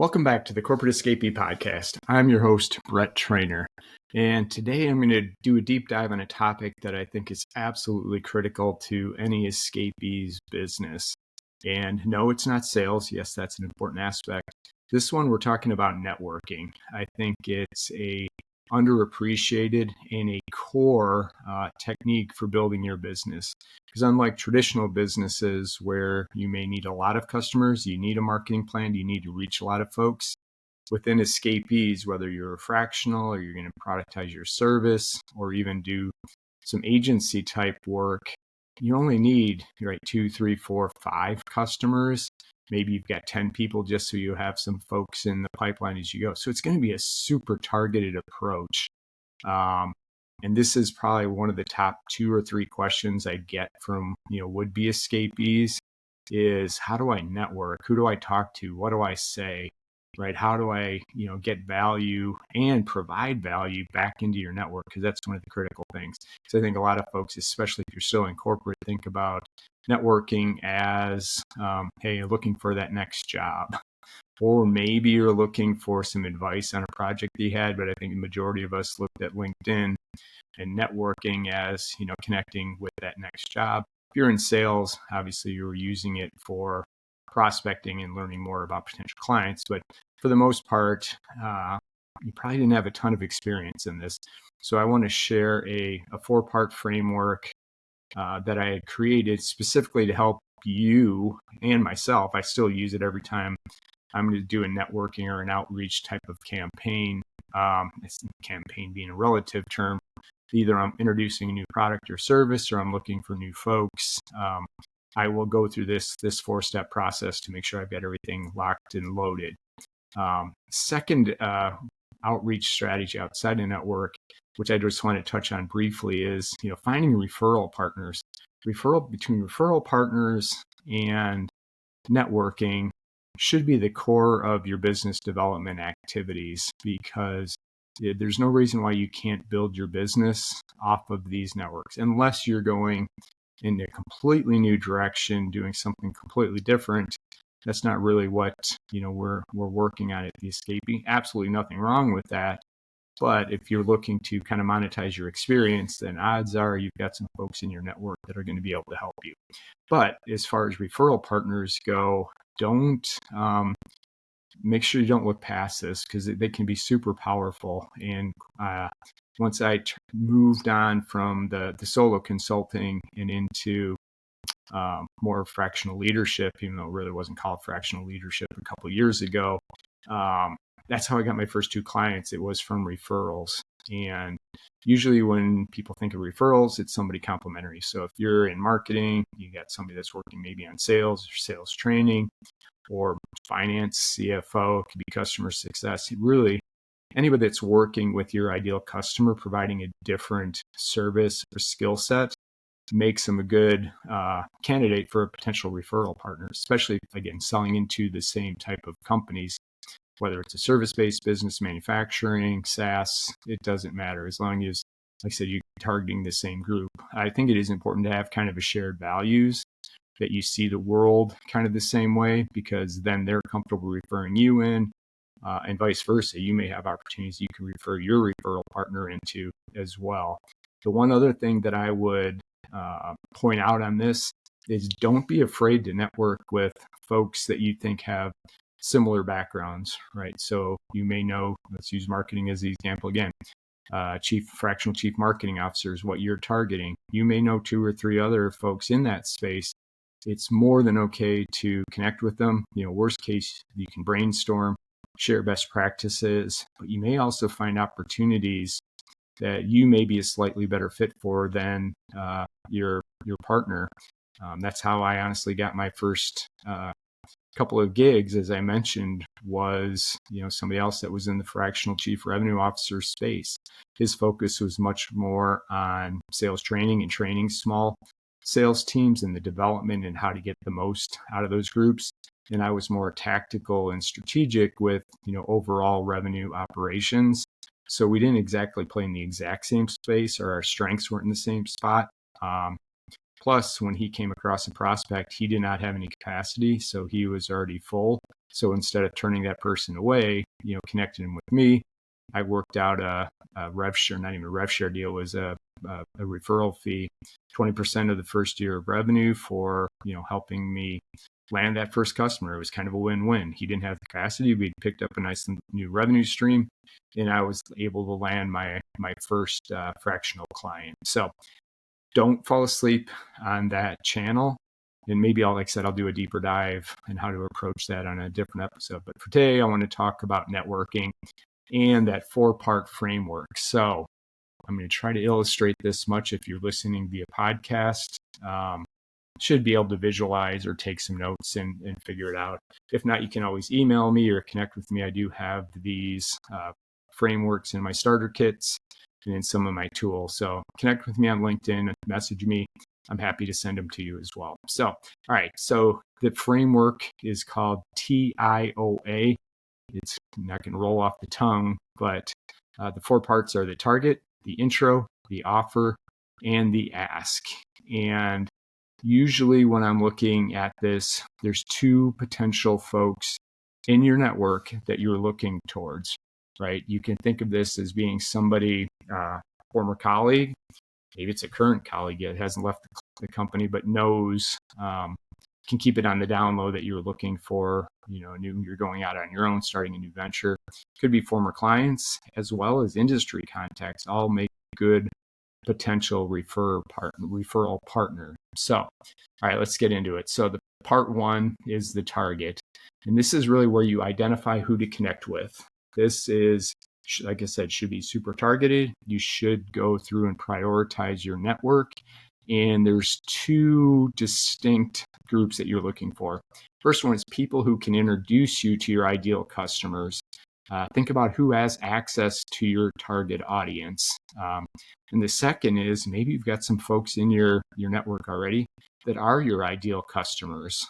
Welcome back to the Corporate Escapee podcast. I'm your host, Brett Trainer, and today I'm going to do a deep dive on a topic that I think is absolutely critical to any escapee's business. And no, it's not sales. Yes, that's an important aspect. This one, we're talking about networking. I think it's a underappreciated and a core technique for building your business. Because unlike traditional businesses where you may need a lot of customers, you need a marketing plan, you need to reach a lot of folks, within escapees, whether you're a fractional or you're going to productize your service or even do some agency type work, you only need 2, 3, 4, 5 customers. Maybe you've got 10 people just so you have some folks in the pipeline as you go. So it's going to be a super targeted approach. And this is probably one of the top 2 or 3 questions I get from, would-be escapees is, how do I network? Who do I talk to? What do I say? Right? How do I, get value and provide value back into your network? Because that's one of the critical things. So I think a lot of folks, especially if you're still in corporate, think about networking as, hey, you're looking for that next job. Or maybe you're looking for some advice on a project you had, but I think the majority of us looked at LinkedIn and networking as, connecting with that next job. If you're in sales, obviously you're using it for prospecting and learning more about potential clients. But for the most part, you probably didn't have a ton of experience in this. So I want to share a 4-part framework that I had created specifically to help you and myself. I still use it every time I'm going to do a networking or an outreach type of campaign. Campaign being a relative term. Either I'm introducing a new product or service, or I'm looking for new folks. I will go through this 4-step process to make sure I've got everything locked and loaded. Second outreach strategy outside of network, which I just want to touch on briefly, is finding referral partners. Between referral partners and networking should be the core of your business development activities, because there's no reason why you can't build your business off of these networks unless you're going in a completely new direction, doing something completely different. That's not really what we're working on at the Escapee. Absolutely nothing wrong with that. But if you're looking to kind of monetize your experience, then odds are you've got some folks in your network that are going to be able to help you. But as far as referral partners go, don't make sure you don't look past this, because they can be super powerful. And once I moved on from the solo consulting and into more fractional leadership, even though it really wasn't called fractional leadership a couple of years ago, that's how I got my first 2 clients. It was from referrals. And usually when people think of referrals, it's somebody complementary. So if you're in marketing, you got somebody that's working maybe on sales or sales training, or finance, CFO, it could be customer success. Really, anybody that's working with your ideal customer, providing a different service or skill set, makes them a good candidate for a potential referral partner, especially, again, selling into the same type of companies, whether it's a service-based business, manufacturing, SaaS, it doesn't matter, as long as, like I said, you're targeting the same group. I think it is important to have kind of a shared values, that you see the world kind of the same way, because then they're comfortable referring you in, and vice versa. You may have opportunities you can refer your referral partner into as well. The one other thing that I would point out on this is, don't be afraid to network with folks that you think have similar backgrounds, right? So you may know, let's use marketing as the example again. Fractional chief marketing officer is what you're targeting. You may know 2 or 3 other folks in that space. It's more than okay to connect with them. Worst case, you can brainstorm, share best practices, but you may also find opportunities that you may be a slightly better fit for than your partner. That's how I honestly got my first couple of gigs, as I mentioned, was somebody else that was in the fractional chief revenue officer space. His focus was much more on sales training and training small sales teams and the development and how to get the most out of those groups. And I was more tactical and strategic with overall revenue operations. So we didn't exactly play in the exact same space, or our strengths weren't in the same spot. Plus, when he came across a prospect, he did not have any capacity, so he was already full. So instead of turning that person away, connecting them with me, I worked out a rev share, not even a rev share deal, was a referral fee, 20% of the first year of revenue for, helping me land that first customer. It was kind of a win-win. He didn't have the capacity. We picked up a nice new revenue stream, and I was able to land my first fractional client. So don't fall asleep on that channel. And maybe like I said, I'll do a deeper dive in how to approach that on a different episode. But for today, I want to talk about networking and that 4-part framework. So I'm going to try to illustrate this much. If you're listening via podcast, should be able to visualize or take some notes and figure it out. If not, you can always email me or connect with me. I do have these frameworks in my starter kits and in some of my tools. So connect with me on LinkedIn, message me. I'm happy to send them to you as well. So, all right. So the framework is called TIOA. It's not going to roll off the tongue, but the 4 parts are the target, the intro, the offer, and the ask. And usually when I'm looking at this, there's 2 potential folks in your network that you're looking towards, right? You can think of this as being somebody, former colleague, maybe it's a current colleague that hasn't left the company, but knows, can keep it on the down low that you're looking for, you're going out on your own, starting a new venture. Could be former clients as well as industry contacts, all make good potential referral partner. So, all right, let's get into it. So the part 1 is the target. And this is really where you identify who to connect with. This is, like I said, should be super targeted. You should go through and prioritize your network. And there's 2 distinct groups that you're looking for. First one is people who can introduce you to your ideal customers. Think about who has access to your target audience. And the second is maybe you've got some folks in your network already that are your ideal customers.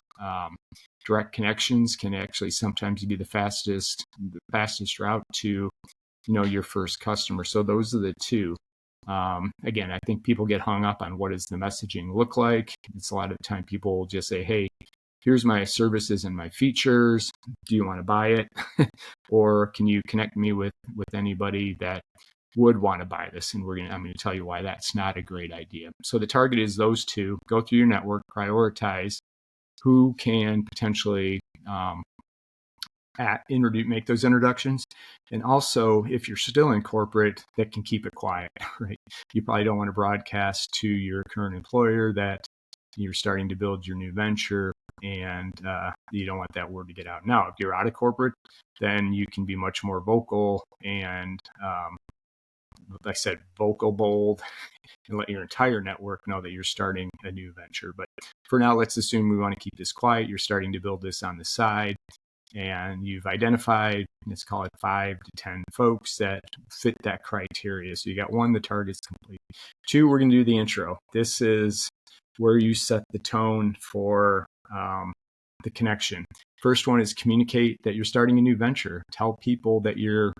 Direct connections can actually sometimes be the fastest route to your first customer. So those are the 2. Again, I think people get hung up on what does the messaging look like. It's a lot of the time people will just say, hey, here's my services and my features. Do you want to buy it? Or can you connect me with anybody that would want to buy this? And I'm going to tell you why that's not a great idea. So the target is those 2. Go through your network, prioritize who can potentially make those introductions. And also, if you're still in corporate, that can keep it quiet, right? You probably don't want to broadcast to your current employer that you're starting to build your new venture, and you don't want that word to get out. Now, if you're out of corporate, then you can be much more vocal and, like I said, vocal, bold, and let your entire network know that you're starting a new venture. But for now, let's assume we want to keep this quiet. You're starting to build this on the side, and you've identified, let's call it 5 to 10 folks that fit that criteria. So you got 1, the target's complete. 2, we're going to do the intro. This is where you set the tone for the connection. First one is communicate that you're starting a new venture. Tell people that you're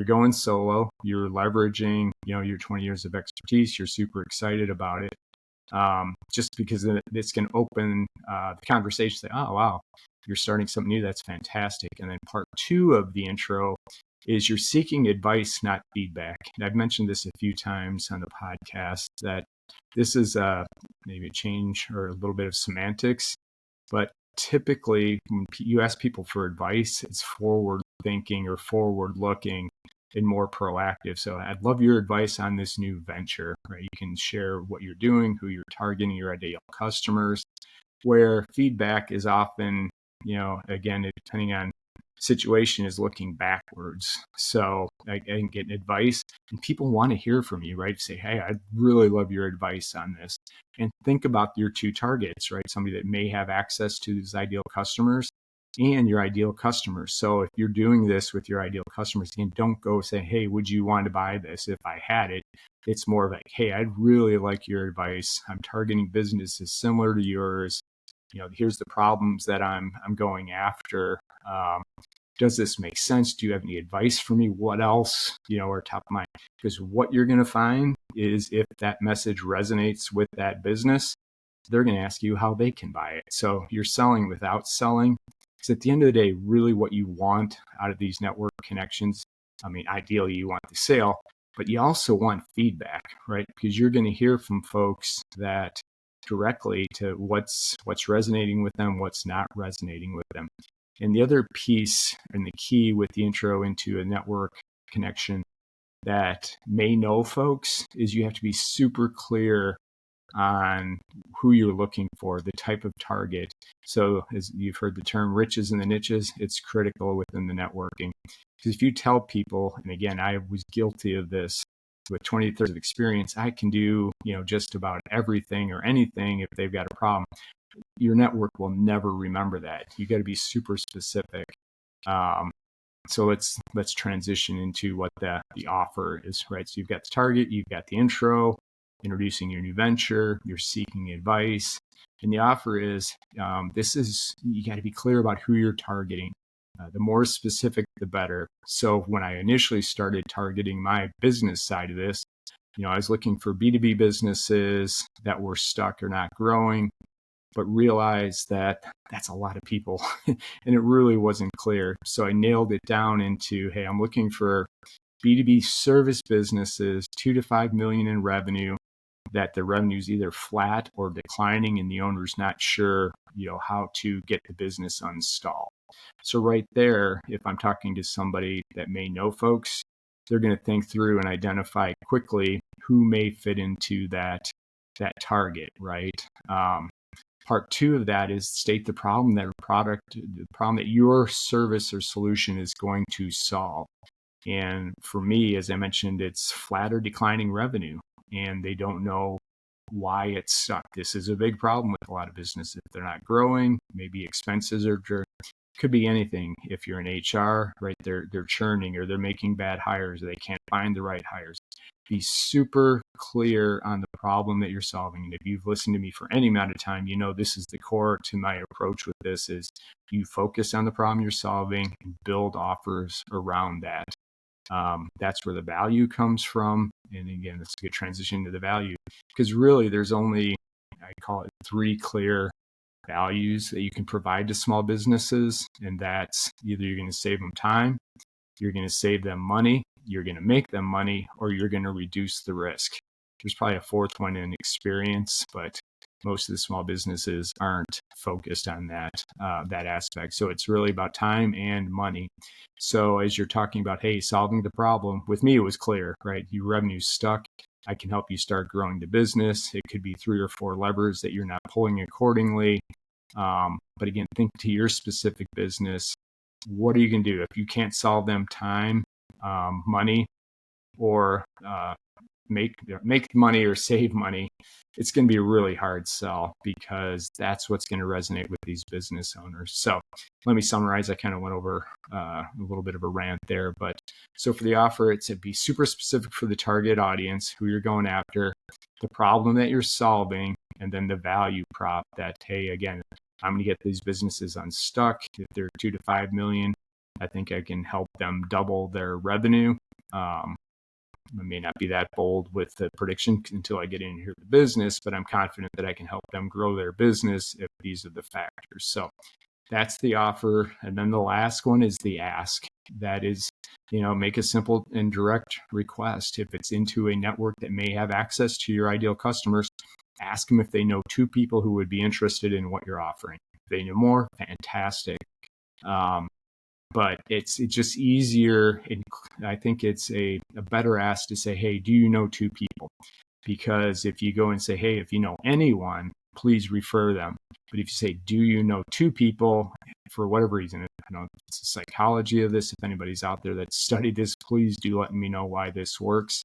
going solo. You're leveraging, your 20 years of expertise. You're super excited about it. Just because this can open the conversation. Say, oh, wow, you're starting something new. That's fantastic. And then part 2 of the intro is you're seeking advice, not feedback. And I've mentioned this a few times on the podcast that this is maybe a change or a little bit of semantics, but typically when you ask people for advice, it's forward thinking or forward looking and more proactive. So I'd love your advice on this new venture, right? You can share what you're doing, who you're targeting, your ideal customers, where feedback is often, again, depending on situation, is looking backwards. So I can get advice and people want to hear from you, right? Say, hey, I'd really love your advice on this. And think about your 2 targets, right? Somebody that may have access to these ideal customers and your ideal customers. So if you're doing this with your ideal customers, and don't go say, hey, would you want to buy this if I had it? It's more like, hey, I'd really like your advice. I'm targeting businesses similar to yours. Here's the problems that I'm going after. Does this make sense? Do you have any advice for me? What else, are top of mind? Because what you're going to find is if that message resonates with that business, they're going to ask you how they can buy it. So you're selling without selling. Because at the end of the day, really what you want out of these network connections, I mean, ideally you want the sale, but you also want feedback, right? Because you're going to hear from folks that directly to what's resonating with them, what's not resonating with them. And the other piece and the key with the intro into a network connection that may know folks is you have to be super clear on who you're looking for, the type of target. So as you've heard the term riches in the niches, it's critical within the networking. Because if you tell people, and again, I was guilty of this with 20 years of experience, I can do, just about everything or anything if they've got a problem. Your network will never remember that. You got to be super specific. So let's transition into what the offer is, right? So you've got the target, you've got the intro, introducing your new venture, you're seeking advice, and the offer is you got to be clear about who you're targeting. The more specific, the better. So when I initially started targeting my business side of this, I was looking for B2B businesses that were stuck or not growing, but realized that that's a lot of people and it really wasn't clear. So I nailed it down into, hey, I'm looking for B2B service businesses, 2 to 5 million in revenue, that the revenue is either flat or declining and the owner's not sure, how to get the business unstalled. So right there, if I'm talking to somebody that may know folks, they're going to think through and identify quickly who may fit into that target, right? Part two of that is state the problem the problem that your service or solution is going to solve. And for me, as I mentioned, it's flat or declining revenue, and they don't know why it's stuck. This is a big problem with a lot of businesses. If they're not growing, maybe expenses are, could be anything. If you're in HR, right, they're churning or they're making bad hires, or they can't find the right hires. Be super clear on the problem that you're solving. And if you've listened to me for any amount of time, this is the core to my approach with this is you focus on the problem you're solving and build offers around that. That's where the value comes from. And again, it's a good transition to the value because really there's only, I call it 3 clear values that you can provide to small businesses. And that's either you're going to save them time, you're going to save them money, you're going to make them money, or you're going to reduce the risk. There's probably a 4th one in experience, but most of the small businesses aren't focused on that aspect. So it's really about time and money. So as you're talking about, hey, solving the problem, with me, it was clear, right? Your revenue's stuck. I can help you start growing the business. It could be 3 or 4 levers that you're not pulling accordingly. But again, think to your specific business. What are you going to do if you can't solve them time, money, or make money or save money? It's going to be a really hard sell because that's what's going to resonate with these business owners. So let me summarize. I kind of went over a little bit of a rant there, but so for the offer, it's to be super specific for the target audience, who you're going after, the problem that you're solving, and then the value prop that, hey, again, I'm going to get these businesses unstuck. If they're 2 to 5 million, I think I can help them double their revenue. I may not be that bold with the prediction until I get in here the business, but I'm confident that I can help them grow their business if these are the factors. So that's the offer. And then the last one is the ask. That is, make a simple and direct request. If it's into a network that may have access to your ideal customers, ask them if they know 2 people who would be interested in what you're offering. If they know more, fantastic. But it's just easier. I think it's a better ask to say, hey, do you know 2 people? Because if you go and say, hey, if you know anyone, please refer them. But if you say, do you know 2 people, for whatever reason, it's the psychology of this. If anybody's out there that studied this, please do let me know why this works.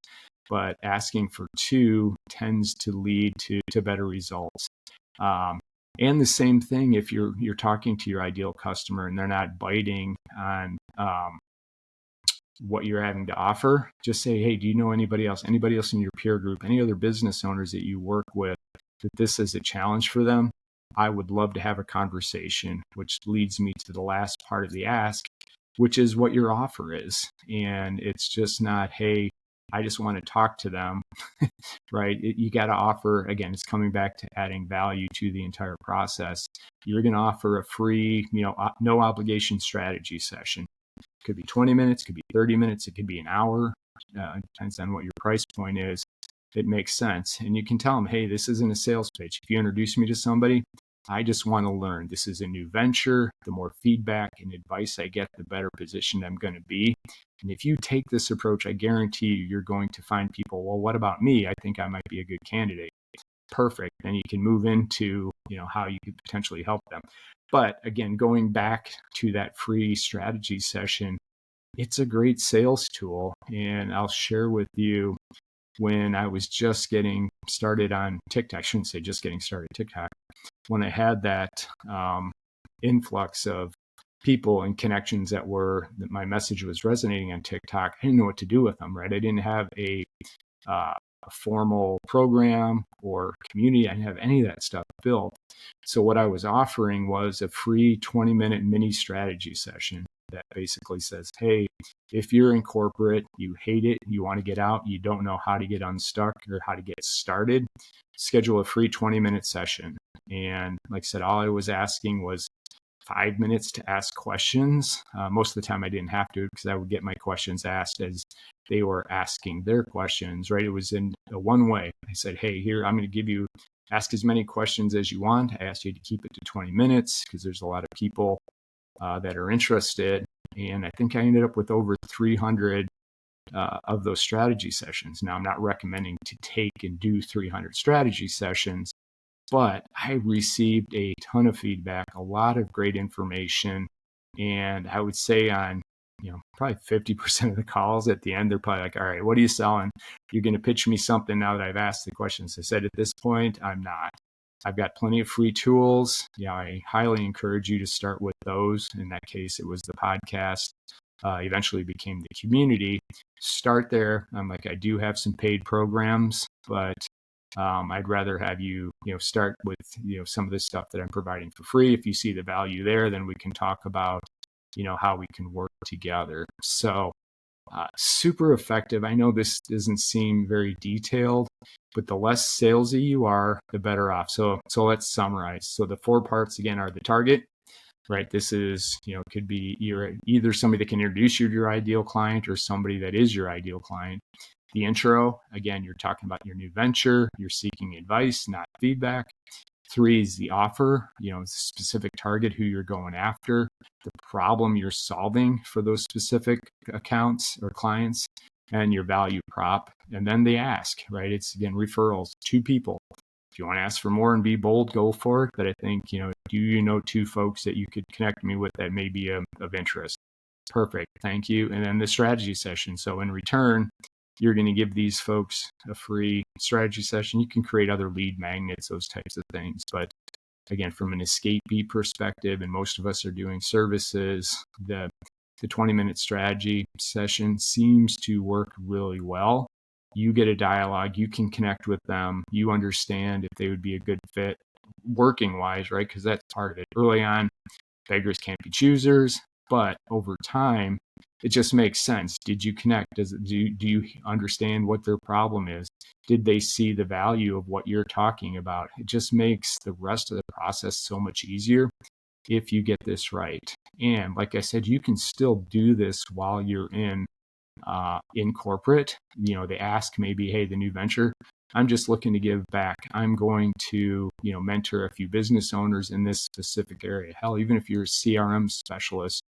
But asking for 2 tends to lead to better results. And the same thing if you're talking to your ideal customer and they're not biting on what you're having to offer, just say, hey, do you know anybody else in your peer group, any other business owners that you work with, that this is a challenge for them? I would love to have a conversation, which leads me to the last part of the ask, which is what your offer is. And it's just not, hey, I just want to talk to them, right? You got to offer, again, it's coming back to adding value to the entire process. You're going to offer a free, no obligation strategy session. It could be 20 minutes, it could be 30 minutes, it could be an hour. Depends on what your price point is. It makes sense. And you can tell them, hey, this isn't a sales pitch. If you introduce me to somebody, I just want to learn. This is a new venture. The more feedback and advice I get, the better positioned I'm going to be. And if you take this approach, I guarantee you're going to find people, well, what about me? I think I might be a good candidate. Perfect. Then you can move into, how you could potentially help them. But again, going back to that free strategy session, it's a great sales tool. And I'll share with you, when I was just getting started on TikTok, I shouldn't say just getting started TikTok, when I had that influx of people and connections that my message was resonating on TikTok, I didn't know what to do with them, right? I didn't have a formal program or community. I didn't have any of that stuff built. So what I was offering was a free 20-minute mini strategy session that basically says, hey, if you're in corporate, you hate it, you want to get out, you don't know how to get unstuck or how to get started, schedule a free 20-minute session. And like I said, all I was asking was 5 minutes to ask questions. Most of the time I didn't have to, because I would get my questions asked as they were asking their questions, right? It was in a one way. I said, hey, here, I'm going to ask as many questions as you want. I asked you to keep it to 20 minutes because there's a lot of people that are interested. And I think I ended up with over 300 of those strategy sessions. Now, I'm not recommending to take and do 300 strategy sessions, but I received a ton of feedback, a lot of great information. And I would say on, probably 50% of the calls at the end, they're probably like, all right, what are you selling? You're going to pitch me something now that I've asked the questions. I said, at this point, I'm not. I've got plenty of free tools. I highly encourage you to start with those. In that case, it was the podcast. Eventually became the community. Start there. I'm like, I do have some paid programs, but I'd rather have you, start with, some of the stuff that I'm providing for free. If you see the value there, then we can talk about, how we can work together. So super effective. I know this doesn't seem very detailed, but the less salesy you are, the better off. So let's summarize. So the 4 parts again are the target, right? This is, could be either somebody that can introduce you to your ideal client or somebody that is your ideal client. The intro, again, you're talking about your new venture, you're seeking advice, not feedback. 3 is the offer, specific target, who you're going after, the problem you're solving for those specific accounts or clients, and your value prop. And then the ask, right? It's again, referrals, 2 people. If you want to ask for more and be bold, go for it. But I think, do you know 2 folks that you could connect me with that may be of interest? Perfect. Thank you. And then the strategy session. So in return, you're going to give these folks a free strategy session. You can create other lead magnets, those types of things. But again, from an Escapee perspective, and most of us are doing services, the 20-minute strategy session seems to work really well. You get a dialogue, you can connect with them, you understand if they would be a good fit working wise, right? Because that's part of it. Early on, beggars can't be choosers, but over time, it just makes sense. Did you connect? Do you understand what their problem is? Did they see the value of what you're talking about? It just makes the rest of the process so much easier if you get this right. And like I said, you can still do this while you're in corporate. They ask maybe, hey, the new venture, I'm just looking to give back. I'm going to, mentor a few business owners in this specific area. Hell, even if you're a CRM specialist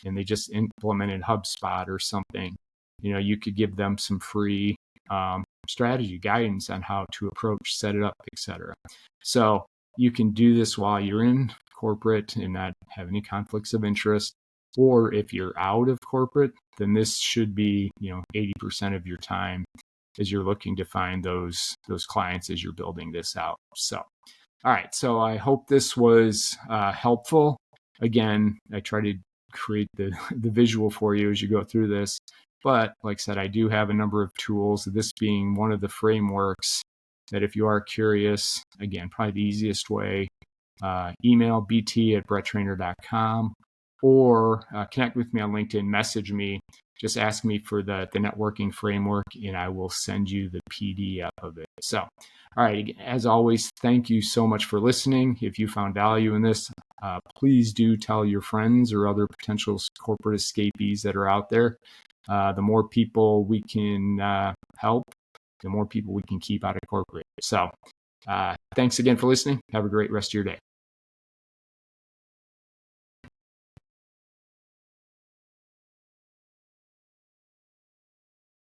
and they just implemented HubSpot or something, you could give them some free strategy guidance on how to approach, set it up, etc. So you can do this while you're in corporate and not have any conflicts of interest. Or if you're out of corporate, then this should be, 80% of your time as you're looking to find those clients as you're building this out. So, all right. So I hope this was helpful. Again, I try to create the visual for you as you go through this. But like I said, I do have a number of tools, this being one of the frameworks that if you are curious, again, probably the easiest way, email bt@bretttrainer.com or connect with me on LinkedIn, message me. just ask me for the networking framework and I will send you the PDF of it. So, all right, as always, thank you so much for listening. If you found value in this, please do tell your friends or other potential corporate escapees that are out there. The more people we can help, the more people we can keep out of corporate. So thanks again for listening. Have a great rest of your day.